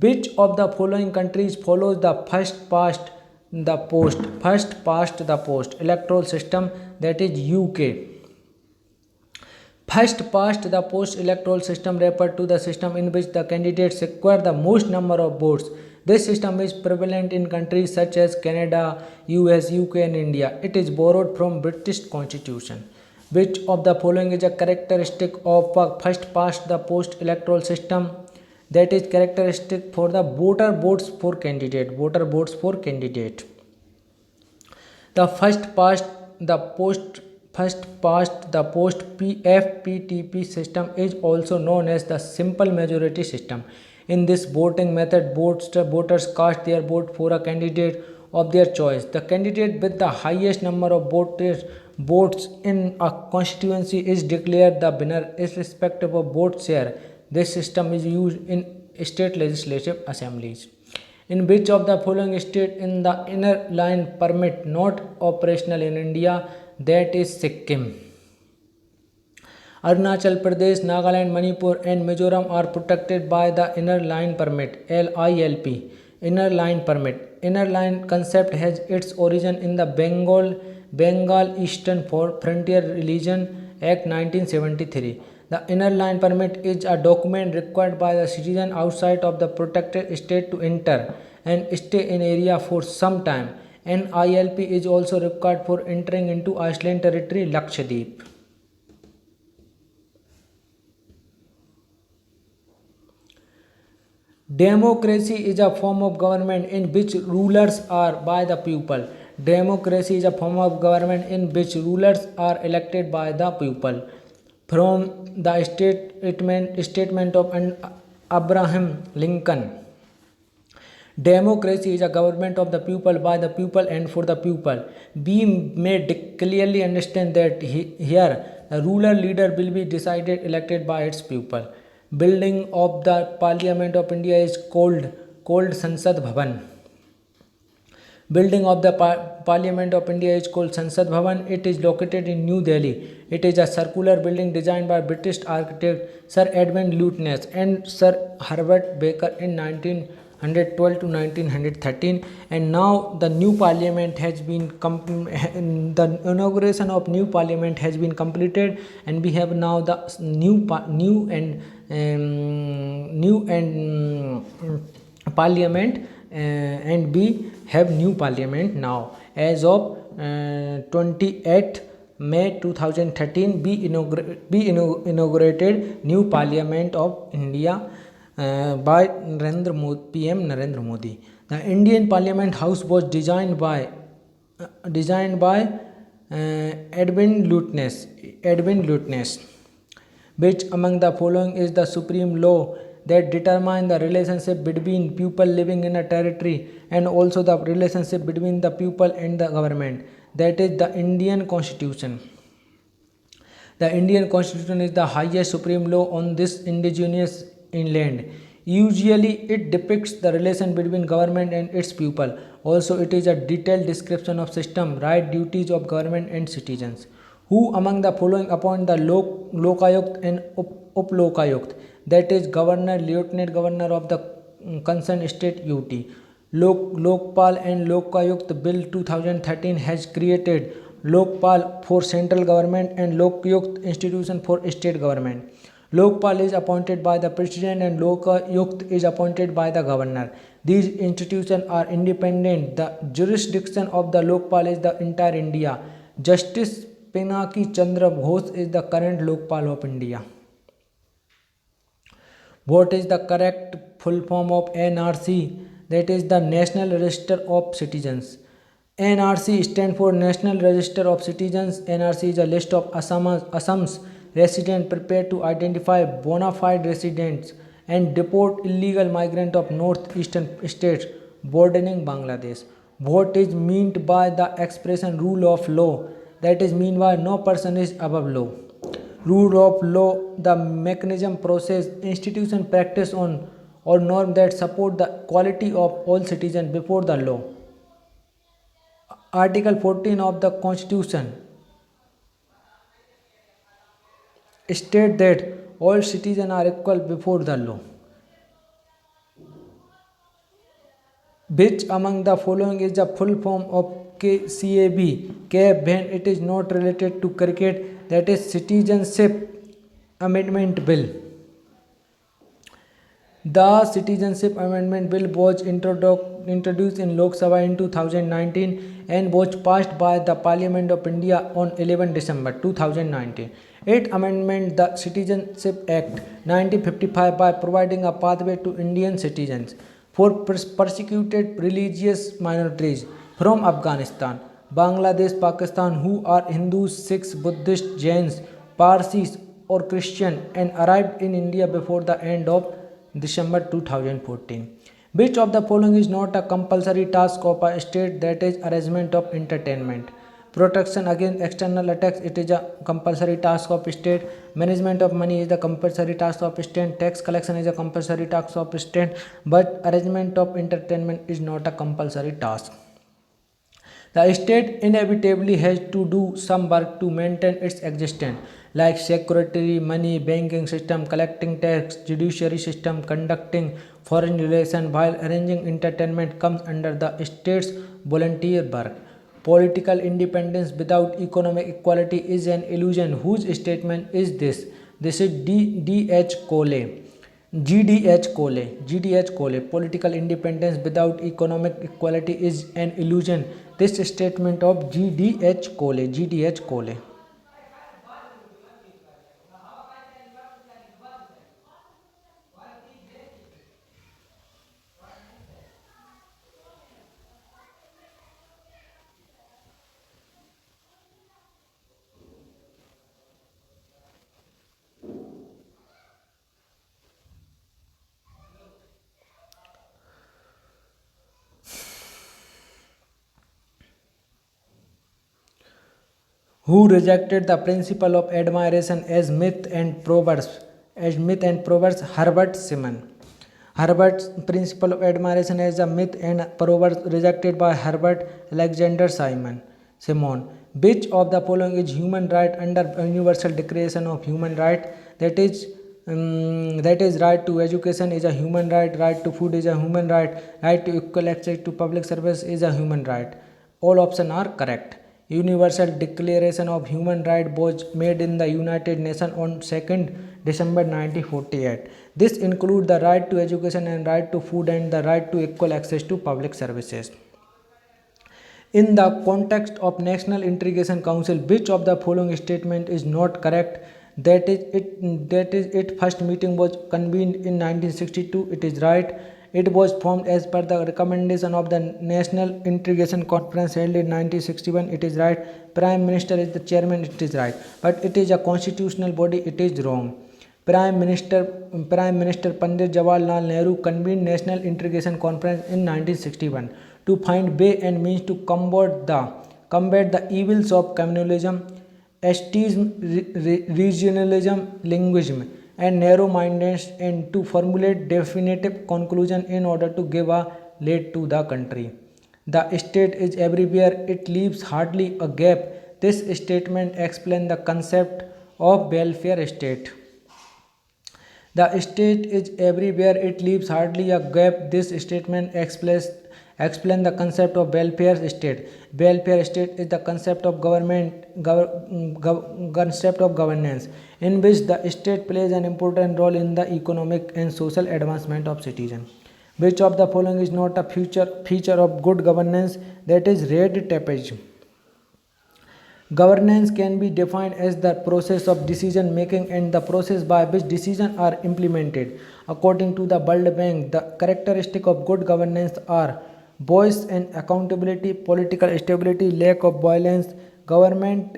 Speaker 1: Which of the following countries follows the first past the post electoral system? That is UK. First past the post electoral system referred to the system in which the candidates acquire the most number of votes. This system is prevalent in countries such as Canada, US, UK and India. It is borrowed from British Constitution. Which of the following is a characteristic of a first past the post electoral system? That is characteristic for the voter votes for candidate. The first past the post FPTP system is also known as the simple majority system. In this voting method, voters cast their vote for a candidate of their choice. The candidate with the highest number of votes in a constituency is declared the winner irrespective of vote share This system is used in state legislative assemblies. In which of the following state in the inner line permit not operational in India? That is Sikkim. Arunachal Pradesh, Nagaland, Manipur, and Mizoram are protected by the Inner Line Permit (ILP). Inner Line Permit. Inner Line concept has its origin in the Bengal Eastern Frontier Region Act 1973. The Inner Line Permit is a document required by the citizen outside of the protected state to enter and stay in area for some time. An ILP is also required for entering into Iceland territory, Lakshadweep. Democracy is a form of government in which rulers are by the people. Democracy is a form of government in which rulers are elected by the people. From the statement of Abraham Lincoln. Democracy is a government of the people, by the people, and for the people. We may clearly understand that here the ruler leader will be decided elected by its people. Building of the Parliament of India is called Sansad Bhavan. Building of the Parliament of India is called Sansad Bhavan. It is located in New Delhi. It is a circular building designed by British architect Sir Edwin Lutyens and Sir Herbert Baker in 1912 to 1913, and now the new parliament has been the inauguration of new parliament has been completed, and we have now the new parliament, and we have new parliament now as of 28th May 2013. We inaugurated new parliament of India by PM Narendra Modi. The Indian Parliament House was designed by Edwin Lutyens. Which among the following is the supreme law that determines the relationship between people living in a territory and also the relationship between the people and the government? That is the Indian Constitution. The Indian Constitution is the highest supreme law on this indigenous inland. Usually it depicts the relation between government and its people. Also it is a detailed description of system, right, duties of government and citizens. Who among the following appoint the Lokayukt and Uplokayukt? That is governor, lieutenant governor of the concerned state UT. Lokpal and Lokayukt Bill 2013 has created Lokpal for central government and Lokyukt institution for state government. Lokpal is appointed by the president and Lokayukt is appointed by the governor. These institutions are independent. The jurisdiction of the Lokpal is the entire India. Justice Pinaki Chandra Ghosh is the current Lokpal of India. What is the correct full form of NRC? That is the National Register of Citizens. NRC stands for National Register of Citizens. NRC is a list of Assam's residents prepared to identify bona fide residents and deport illegal migrants of northeastern states bordering Bangladesh. What is meant by the expression rule of law? That is mean by no person is above law. Rule of law, the mechanism, process, institution, practice on or norm that support the quality of all citizens before the law. Article 14 of the Constitution state that all citizens are equal before the law. Which among the following is the full form of CAB when it is not related to cricket? That is Citizenship Amendment Bill. The Citizenship Amendment Bill was introduced in Lok Sabha in 2019 and was passed by the Parliament of India on 11 December 2019. It amended the Citizenship Act 1955 by providing a pathway to Indian citizens for persecuted religious minorities from Afghanistan, Bangladesh, Pakistan who are Hindus, Sikhs, Buddhists, Jains, Parsis or Christian and arrived in India before the end of December 2014. Which of the following is not a compulsory task of a state? That is arrangement of entertainment. Protection against external attacks, it is a compulsory task of state. Management of money is the compulsory task of state. Tax collection is a compulsory task of state, but arrangement of entertainment is not a compulsory task. The state inevitably has to do some work to maintain its existence, like security, money, banking system, collecting tax, judiciary system, conducting foreign relations, while arranging entertainment comes under the state's volunteer work. Political independence without economic equality is an illusion. Whose statement is this? This is D.H. Cole. GDH Cole. Political independence without economic equality is an illusion. This statement of GDH Cole. Who rejected the principle of admiration as myth and proverbs? Herbert Simon. Herbert's principle of admiration as a myth and proverbs rejected by Herbert Alexander Simon. Which of the following is human right under Universal Declaration of Human Right? That is right to education is a human right. Right to food is a human right. Right to equal access to public service is a human right. All options are correct. Universal Declaration of Human Rights was made in the United Nations on 2nd December 1948. This includes the right to education and right to food and the right to equal access to public services. In the context of National Integration Council, which of the following statement is not correct? Its first meeting was convened in 1962. It is right. It was formed as per the recommendation of the National Integration Conference held in 1961. It is right. Prime Minister is the chairman. It is right. But it is a constitutional body. It is wrong. Prime Minister Pandit Jawaharlal Nehru convened National Integration Conference in 1961 to find way and means to combat the evils of communalism, atheism, regionalism, linguism, and narrow-mindedness, and to formulate definitive conclusion in order to give a lead to the country. The state is everywhere, it leaves hardly a gap. This statement explains the concept of welfare state. The state is everywhere, it leaves hardly a gap. This statement explain the concept of welfare state. Welfare state is the concept of concept of governance in which the state plays an important role in the economic and social advancement of citizens. Which of the following is not a feature of good governance? That is red tapeism. Governance can be defined as the process of decision making and the process by which decisions are implemented. According to the World Bank, the characteristic of good governance are voice and accountability, political stability, lack of violence, government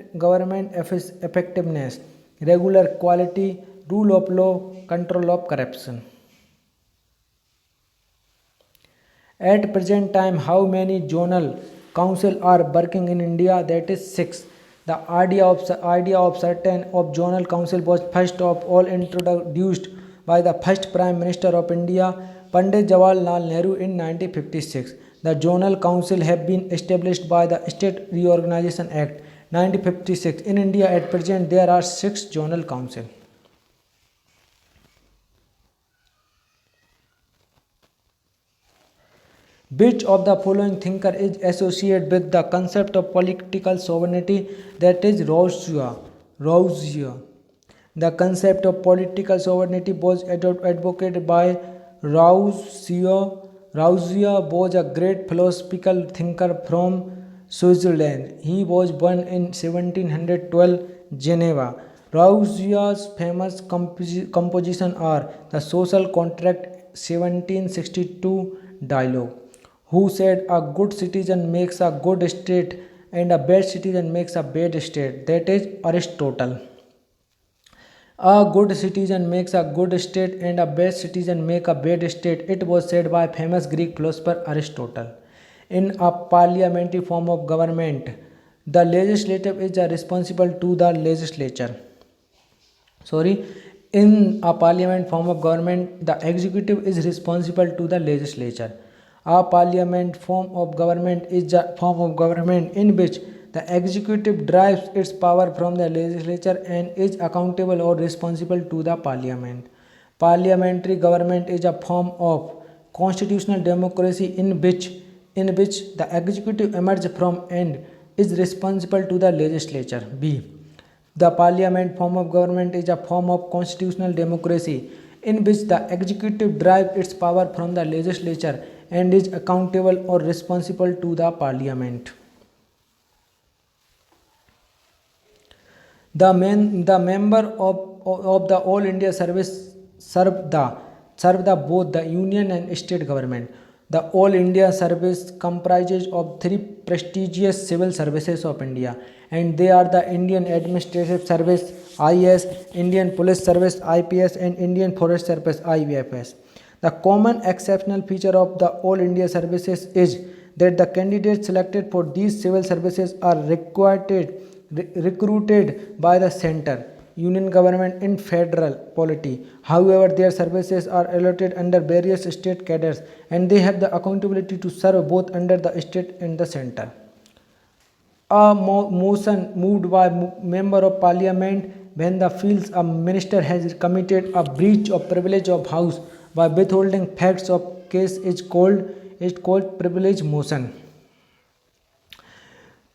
Speaker 1: effectiveness, regular quality, rule of law, control of corruption. At present time, how many zonal council are working in India? That is 6. The idea of zonal council was first of all introduced by the first Prime Minister of India, Pandit Jawaharlal Nehru, in 1956. The zonal council have been established by the State Reorganization Act 1956. In India at present there are 6 zonal council. Which of the following thinker is associated with the concept of political sovereignty? That is Rousseau. The concept of political sovereignty was advocated by Rousseau. Rousseau was a great philosophical thinker from Switzerland. He was born in 1712 Geneva. Rousseau's famous compositions are The Social Contract 1762 dialogue. Who said a good citizen makes a good state and a bad citizen makes a bad state? That is Aristotle. A good citizen makes a good state and a bad citizen make a bad state. It was said by famous Greek philosopher Aristotle. In a parliamentary form of government, The legislative is responsible to the legislature. In a parliament form of government, the executive is responsible to the legislature. A parliament form of government is a form of government in which the executive derives its power from the legislature and is accountable or responsible to the parliament. Parliamentary government is a form of constitutional democracy in which the executive emerges from and is responsible to the legislature. B. The parliament form of government is a form of constitutional democracy in which the executive derives its power from the legislature and is accountable or responsible to the parliament. The member of the All India Service serve the both the union and state government. The All India Service comprises of three prestigious civil services of India, and they are the Indian Administrative Service (IAS), Indian Police Service (IPS), and Indian Forest Service (IFS). The common exceptional feature of the All India Services is that the candidates selected for these civil services are recruited by the center union government in federal polity. However, their services are allotted under various state cadres and they have the accountability to serve both under the state and the center. A motion moved by member of parliament when the feels a minister has committed a breach of privilege of house by withholding facts of case is called privilege motion.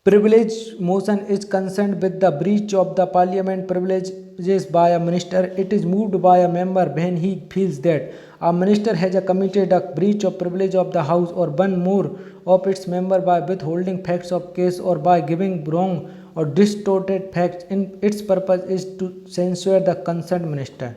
Speaker 1: Privilege motion is concerned with the breach of the parliament privileges by a minister. It is moved by a member when he feels that a minister has committed a breach of privilege of the house or one more of its member by withholding facts of case or by giving wrong or distorted facts. In its purpose is to censure the concerned minister.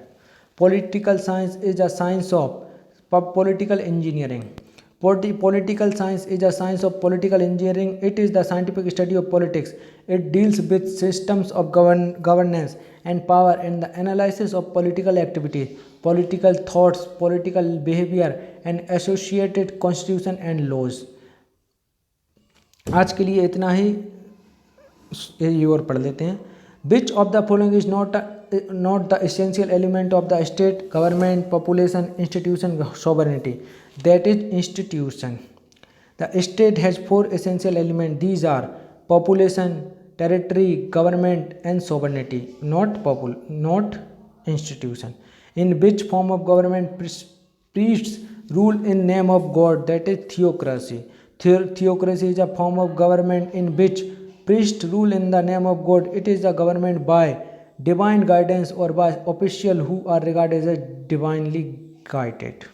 Speaker 1: Political science is a science of political engineering. Political science is a science of political engineering. It is the scientific study of politics. It deals with systems of governance and power and the analysis of political activity, political thoughts, political behavior and associated constitution and laws. आज के लिए इतना ही, ये और पढ़ लेते हैं. Which of the following is not the essential element of the state government, population, institution, sovereignty? That is institution. The state has four essential elements. These are population, territory, government and sovereignty, not institution. In which form of government priests rule in name of God? That is theocracy. Theocracy is a form of government in which priests rule in the name of God. It is a government by divine guidance or by officials who are regarded as divinely guided.